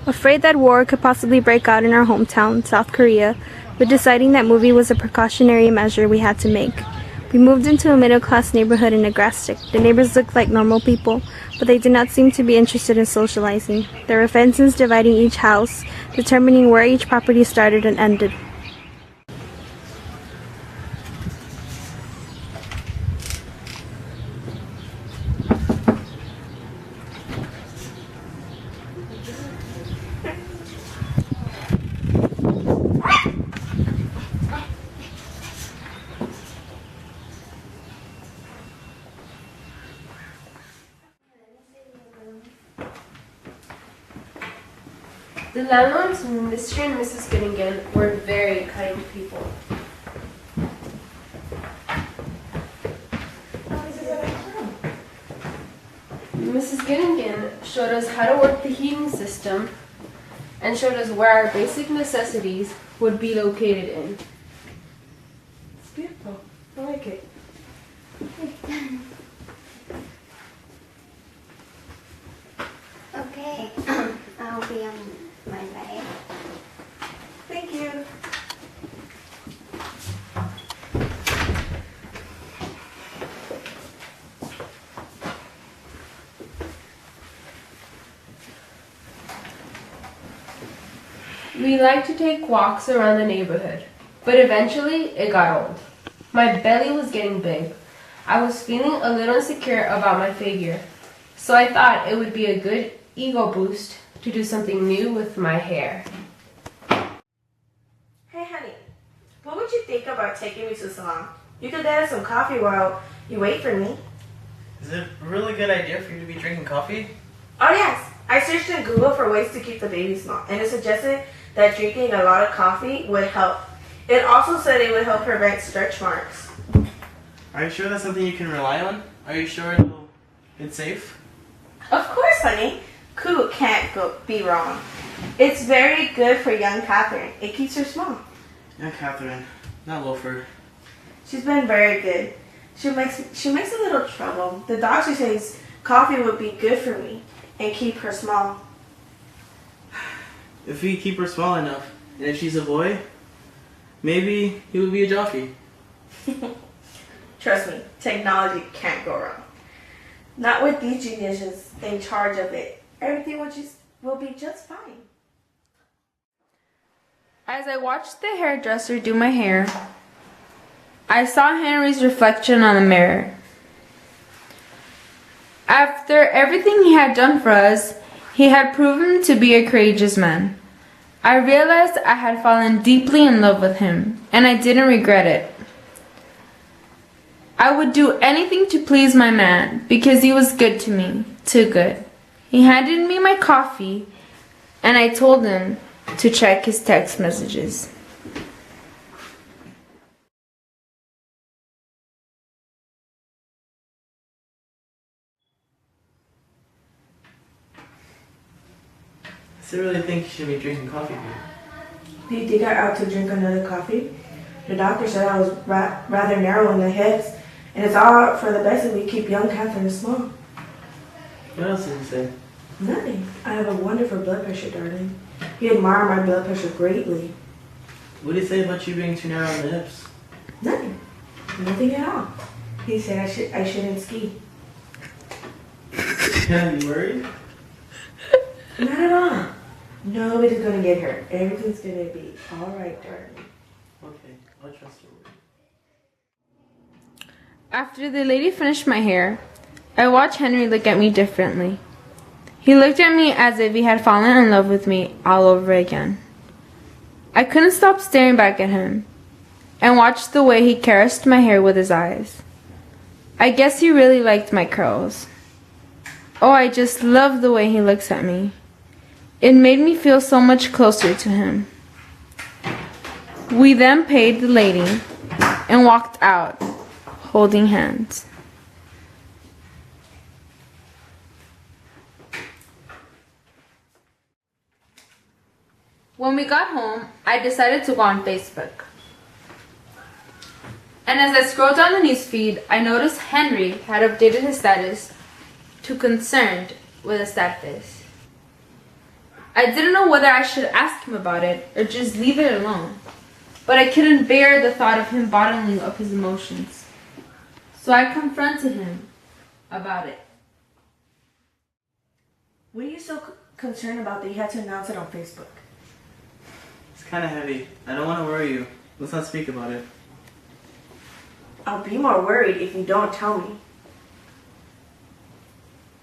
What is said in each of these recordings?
Afraid that war could possibly break out in our hometown, South Korea, but deciding that movie was a precautionary measure we had to make. We moved into a middle-class neighborhood in Negrastic. The neighbors looked like normal people, but they did not seem to be interested in socializing. There were fences dividing each house, determining where each property started and ended. The landlords, Mr. and Mrs. Gittingen, were very kind people. Mrs. Gittingen showed us how to work the heating system and showed us where our basic necessities would be located in. It's beautiful. I like it. Okay, I'll be on my way. Thank you. We liked to take walks around the neighborhood, but eventually it got old. My belly was getting big. I was feeling a little insecure about my figure, so I thought it would be a good ego boost to do something new with my hair. Hey, honey. What would you think about taking me to the salon? You could get us some coffee while you wait for me. Is it a really good idea for you to be drinking coffee? Oh, yes. I searched in Google for ways to keep the baby small, and it suggested that drinking a lot of coffee would help. It also said it would help prevent stretch marks. Are you sure that's something you can rely on? Are you sure it's safe? Of course, honey. Koo can't be wrong. It's very good for young Catherine. It keeps her small. Yeah, Catherine. Not Loafer. She's been very good. She makes a little trouble. The doctor says coffee would be good for me and keep her small. If we keep her small enough, and if she's a boy, maybe he would be a jockey. Trust me, technology can't go wrong. Not with these geniuses in charge of it. Everything will be just fine. As I watched the hairdresser do my hair, I saw Henry's reflection on the mirror. After everything he had done for us, he had proven to be a courageous man. I realized I had fallen deeply in love with him, and I didn't regret it. I would do anything to please my man because he was good to me, too good. He handed me my coffee, and I told him to check his text messages. I really think you should be drinking coffee here. Do you think I ought to drink another coffee? The doctor said I was rather narrow in the hips, and it's all for the best if we keep young Catherine small. What else did he say? Nothing. I have a wonderful blood pressure, darling. He admired my blood pressure greatly. What did he say about you being too narrow on the hips? Nothing. Nothing at all. He said I shouldn't ski. Yeah, you worried? Not at all. Nobody's gonna get hurt. Everything's gonna be all right, darling. Okay, I'll trust your word. After the lady finished my hair, I watched Henry look at me differently. He looked at me as if he had fallen in love with me all over again. I couldn't stop staring back at him and watched the way he caressed my hair with his eyes. I guess he really liked my curls. Oh, I just love the way he looks at me. It made me feel so much closer to him. We then paid the lady and walked out, holding hands. When we got home, I decided to go on Facebook. And as I scrolled down the newsfeed, I noticed Henry had updated his status to concerned with a sad face. I didn't know whether I should ask him about it or just leave it alone. But I couldn't bear the thought of him bottling up his emotions. So I confronted him about it. What are you so concerned about that you had to announce it on Facebook? It's kind of heavy. I don't want to worry you. Let's not speak about it. I'll be more worried if you don't tell me.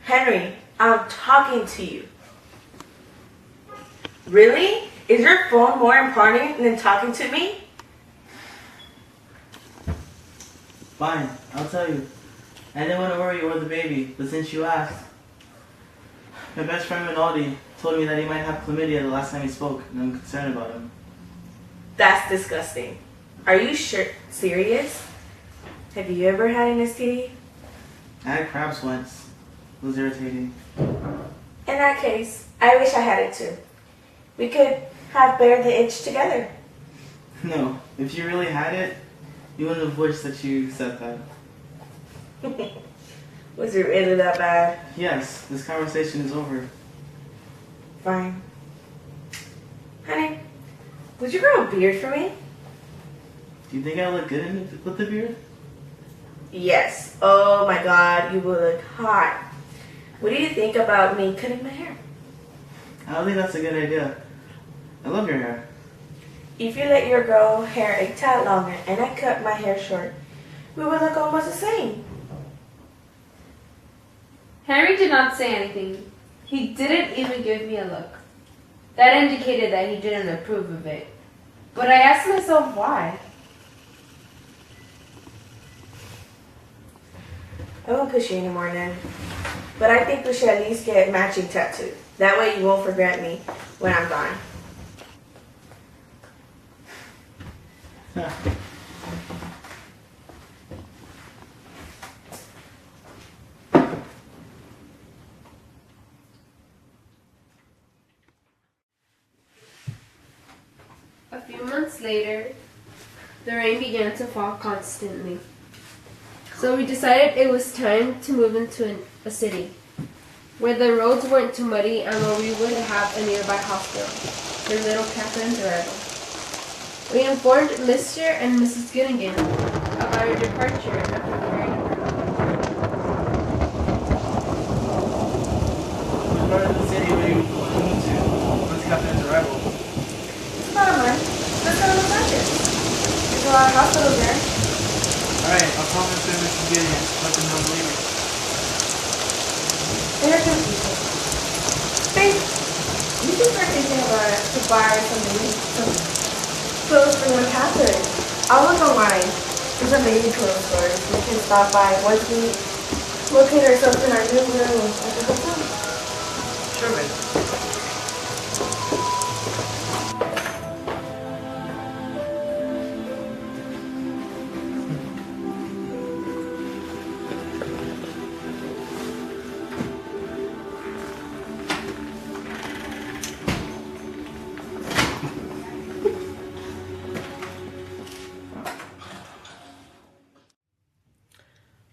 Henry, I'm talking to you. Really? Is your phone more important than talking to me? Fine, I'll tell you. I didn't want to worry you or the baby, but since you asked, my best friend Rinaldi told me that he might have chlamydia the last time he spoke, and I'm concerned about him. That's disgusting. Are you serious? Have you ever had an STD? I had crabs once. It was irritating. In that case, I wish I had it too. We could have bared the itch together. No, if you really had it, you wouldn't have wished that you said that. Was it really that bad? Yes, this conversation is over. Fine. Honey, would you grow a beard for me? Do you think I look good with the beard? Yes. Oh my god, you will look hot. What do you think about me cutting my hair? I don't think that's a good idea. I love your hair. If you let your girl hair a tad longer and I cut my hair short, we would look almost the same. Henry did not say anything. He didn't even give me a look. That indicated that he didn't approve of it. But I asked myself why. I won't push you anymore then. But I think we should at least get matching tattoos. That way you won't forget me when I'm gone. A few months later, the rain began to fall constantly. So we decided it was time to move into a city, where the roads weren't too muddy and where we would have a nearby hospital for little Catherine's arrival. We informed Mr. and Mrs. Goodingham about our departure after preparing a room. Which part of the city were you moving to? When's Catherine's arrival? It's about a month. Let's go to the market. There's a lot of hospitals there. Alright, I'll call Mr. and Mrs. Gideon. Let them know I'm leaving. They're confused. Babe, you think we're thinking about to buy some clothes for your Catherine? I'll look online. There's a baby clothes store. We can stop by once we locate ourselves in our new room at the hotel. Sure, babe.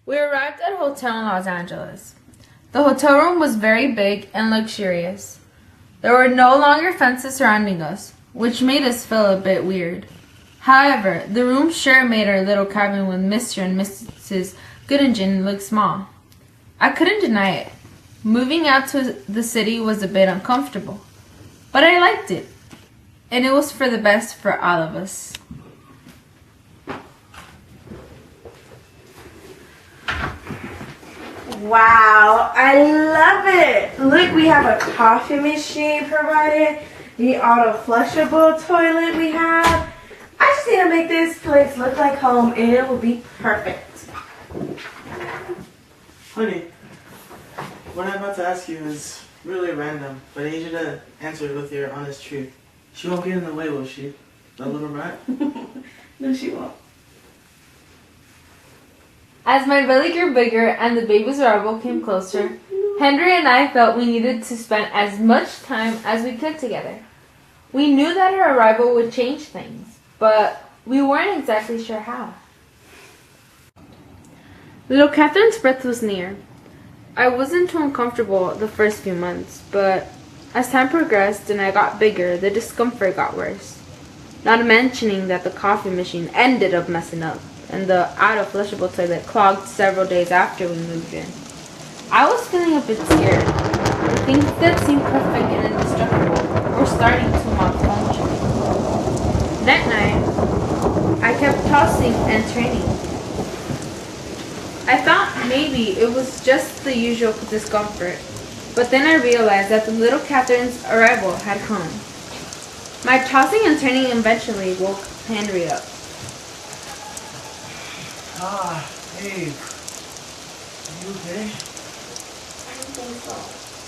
We arrived at a hotel in Los Angeles. The hotel room was very big and luxurious. There were no longer fences surrounding us, which made us feel a bit weird. However, the room sure made our little cabin with Mr. and Mrs. Goodingen look small. I couldn't deny it. Moving out to the city was a bit uncomfortable, but I liked it, and it was for the best for all of us. Wow, I love it. Look, we have a coffee machine provided, the auto-flushable toilet we have. I just need to make this place look like home and it will be perfect. Honey, what I'm about to ask you is really random, but I need you to answer it with your honest truth. She won't get in the way, will she? That little rat? No, she won't. As my belly grew bigger and the baby's arrival came closer, Henry and I felt we needed to spend as much time as we could together. We knew that her arrival would change things, but we weren't exactly sure how. Little Catherine's birth was near. I wasn't too uncomfortable the first few months, but As time progressed and I got bigger, the discomfort got worse. Not mentioning that the coffee machine ended up messing up, and the out-of-flushable toilet clogged several days after we moved in. I was feeling a bit scared. The things that seemed perfect and indestructible were starting to malfunction. That night, I kept tossing and turning. I thought maybe it was just the usual discomfort, but then I realized that the little Catherine's arrival had come. My tossing and turning eventually woke Henry up. Ah, Abe. Are you okay? I don't think so.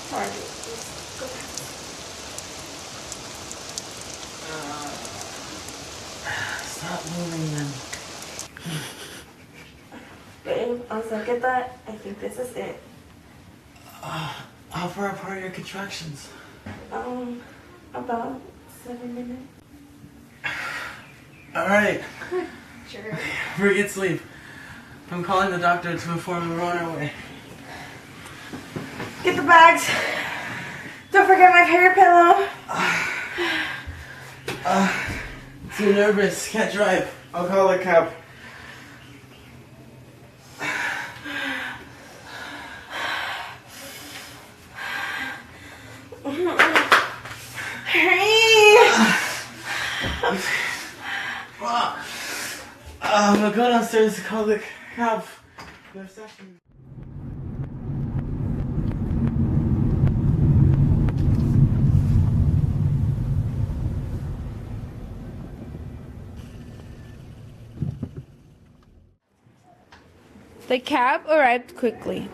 Sorry. Let's go back. Stop moving then. Babe, once I get that, I think this is it. How far apart are your contractions? About 7 minutes. Alright. Sure. Forget sleep. I'm calling the doctor to inform we're on our way. Get the bags. Don't forget my hair pillow. Too nervous. Can't drive. I'll call a cab. I'm gonna go downstairs to call the cab. The reception. The cab arrived quickly.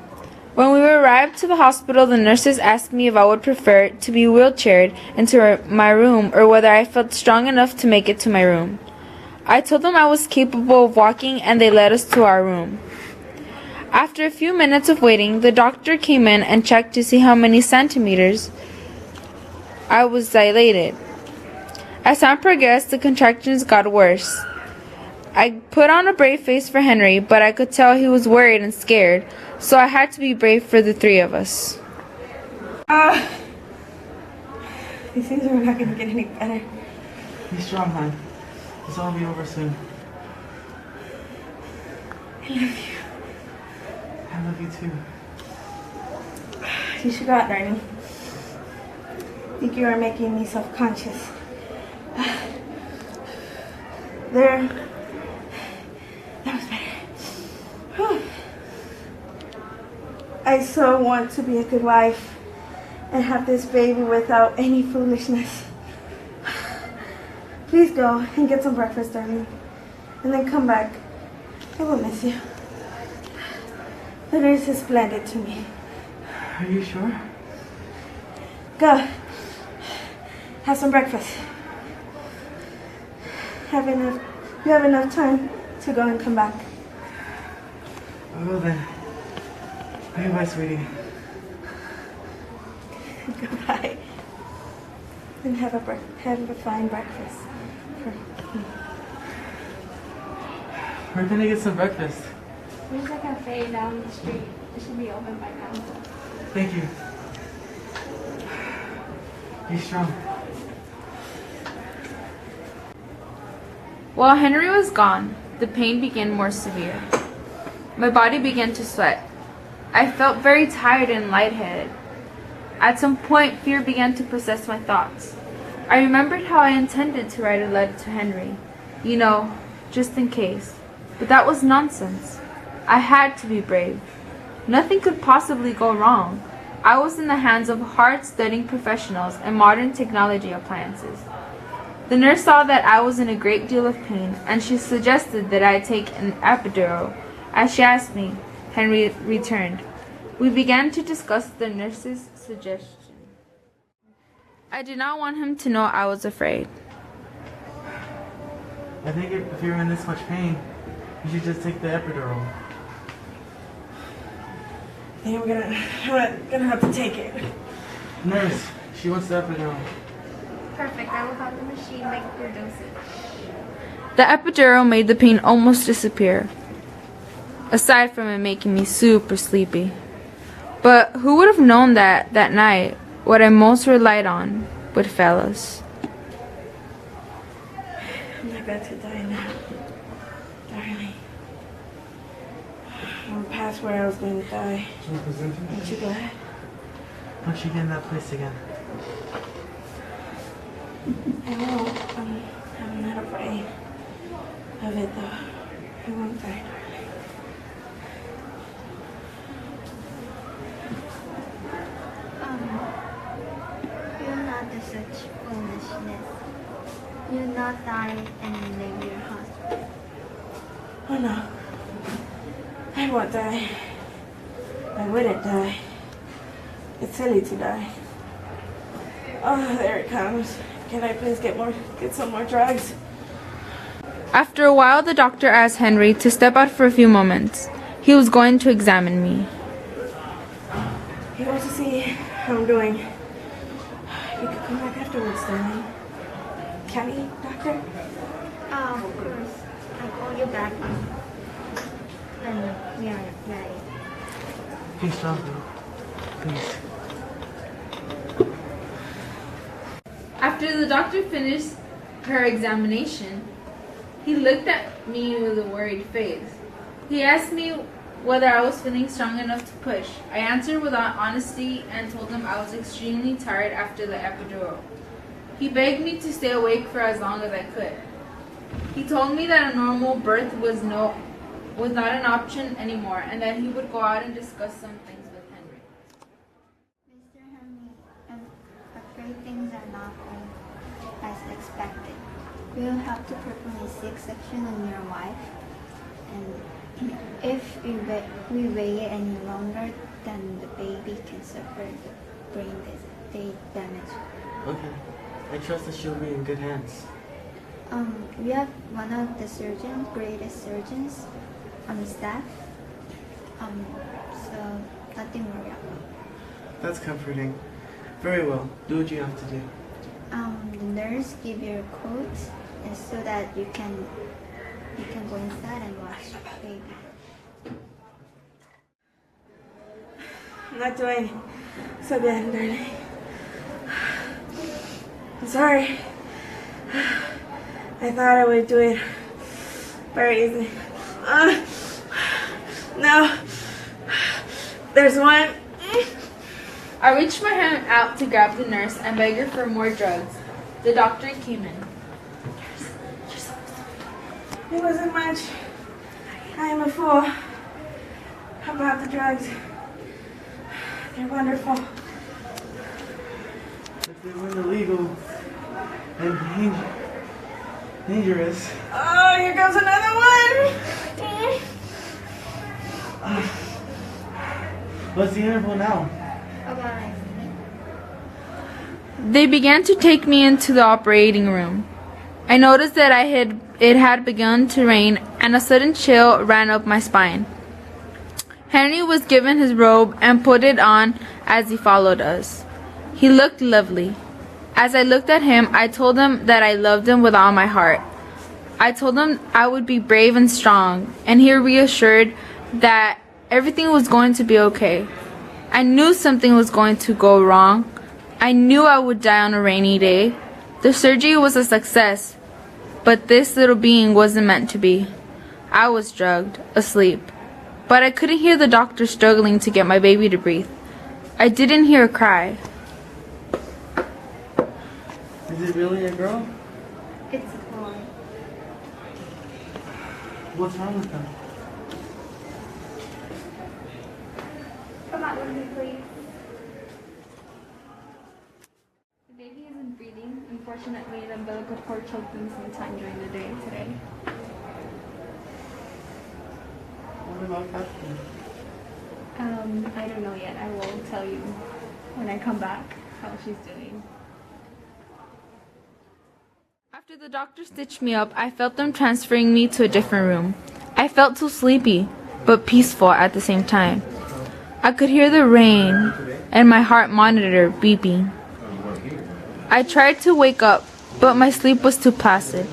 When we arrived to the hospital, the nurses asked me if I would prefer to be wheelchaired into my room or whether I felt strong enough to make it to my room. I told them I was capable of walking and they led us to our room. After a few minutes of waiting, the doctor came in and checked to see how many centimeters I was dilated. As time progressed, the contractions got worse. I put on a brave face for Henry, but I could tell he was worried and scared, so I had to be brave for the three of us. These things are not gonna get any better. Be strong, hon. This all will be over soon. I love you. I love you too. You should go out, Darnie. I think you are making me self-conscious. There. That was better. Whew. I so want to be a good wife and have this baby without any foolishness. Please go and get some breakfast, darling. And then come back. I will miss you. The nurse is splendid to me. Are you sure? Go. Have some breakfast. You have enough time to go and come back. I'll go then. Bye, sweetie. Goodbye. And have a fine breakfast. We're gonna get some breakfast. There's a cafe down the street. It should be open by now. Thank you. Be strong. While Henry was gone, the pain began more severe. My body began to sweat. I felt very tired and lightheaded. At some point, fear began to possess my thoughts. I remembered how I intended to write a letter to Henry, just in case. But that was nonsense. I had to be brave. Nothing could possibly go wrong. I was in the hands of hard-studying professionals and modern technology appliances. The nurse saw that I was in a great deal of pain, and she suggested that I take an epidural. As she asked me, Henry returned. We began to discuss the nurse's suggestion. I did not want him to know I was afraid. I think if you're in this much pain, you should just take the epidural. I think I'm gonna have to take it. Nurse, she wants the epidural. Perfect. I will have the machine make your dosage. The epidural made the pain almost disappear, aside from it making me super sleepy. But who would have known that night what I most relied on would fail us. I'm about to die now. Darling. I'm past where I was going to die. Aren't you glad? Once you get in that place again. I won't. I'm not afraid of it though. I won't die, darling. You're not the such foolishness. You'll not die and leave your husband. Oh no. I won't die. I wouldn't die. It's silly to die. Oh, there it comes. Can I please get some more drugs? After a while, the doctor asked Henry to step out for a few moments. He was going to examine me. He wants to see how I'm doing. You could come back afterwards, darling. Can he, doctor? Oh, of course. I'll call you back when we are ready. Please stop me. Please. After the doctor finished her examination, he looked at me with a worried face. He asked me whether I was feeling strong enough to push. I answered with honesty and told him I was extremely tired after the epidural. He begged me to stay awake for as long as I could. He told me that a normal birth was not an option anymore, and that he would go out and discuss some things with Henry. Mr. Henry, I'm afraid things are not going as expected. We'll have to perform a C-section on your wife, and if we wait any longer, then the baby can suffer brain damage. Okay. I trust that she'll be in good hands. We have one of the greatest surgeons on the staff. So nothing worry about. That's comforting. Very well. Do what you have to do. The nurse give you a coat, and so that you can go inside and watch baby. I'm not doing so good, darling. I'm sorry. I thought I would do it very easy. No. There's one. I reached my hand out to grab the nurse and beg her for more drugs. The doctor came in. It wasn't much. I am a fool about the drugs. They're wonderful. If they weren't illegal and dangerous. Oh, here comes another one. What's the interval now? About it. They began to take me into the operating room. I noticed that it had begun to rain, and a sudden chill ran up my spine. Henry was given his robe and put it on as he followed us. He looked lovely. As I looked at him, I told him that I loved him with all my heart. I told him I would be brave and strong, and he reassured that everything was going to be okay. I knew something was going to go wrong. I knew I would die on a rainy day. The surgery was a success, but this little being wasn't meant to be. I was drugged, asleep, but I couldn't hear the doctor struggling to get my baby to breathe. I didn't hear a cry. Is it really a girl? It's a boy. What's wrong with them? Come out with me, please. The baby isn't breathing. Unfortunately, the umbilical cord choked him sometime during the day today. What about Catherine? I don't know yet. I will tell you when I come back how she's doing. After the doctor stitched me up, I felt them transferring me to a different room. I felt so sleepy, but peaceful at the same time. I could hear the rain and my heart monitor beeping. I tried to wake up, but my sleep was too placid.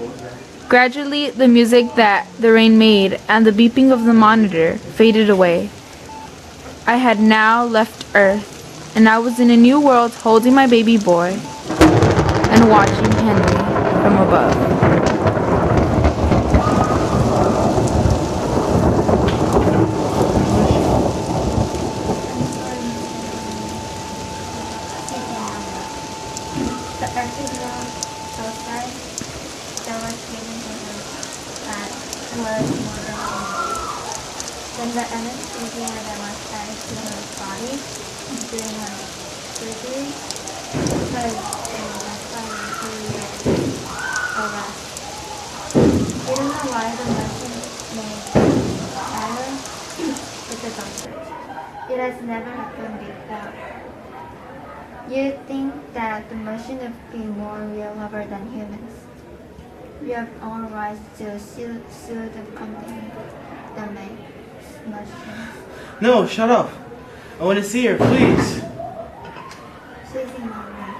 Gradually, the music that the rain made and the beeping of the monitor faded away. I had now left Earth and I was in a new world holding my baby boy and watching Henry from above. The epidural suicide that was given to her that was more than then the anesthesia that was added to her body during her surgery because that's why we arrest. We don't know why the machine made error with the doctors. It has never happened before. You think that the machine would be more real lover than humans. We have all rights to sue the company that makes machines. No, shut up. I want to see her, please. She's in my room.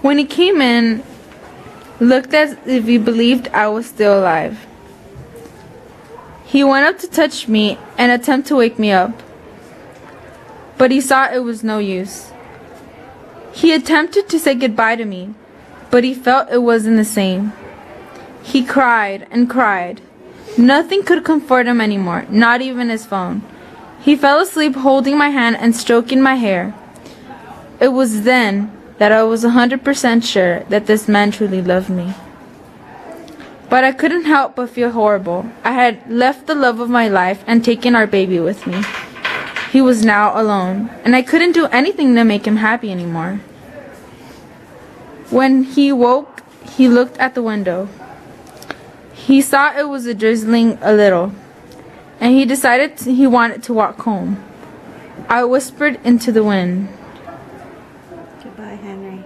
When he came in, looked as if he believed I was still alive. He went up to touch me and attempt to wake me up, but he saw it was no use. He attempted to say goodbye to me, but he felt it wasn't the same. He cried and cried. Nothing could comfort him anymore, not even his phone. He fell asleep holding my hand and stroking my hair. It was then that I was 100% sure that this man truly loved me. But I couldn't help but feel horrible. I had left the love of my life and taken our baby with me. He was now alone, and I couldn't do anything to make him happy anymore. When he woke, he looked at the window. He saw it was drizzling a little, and he decided he wanted to walk home. I whispered into the wind, Goodbye, Henry.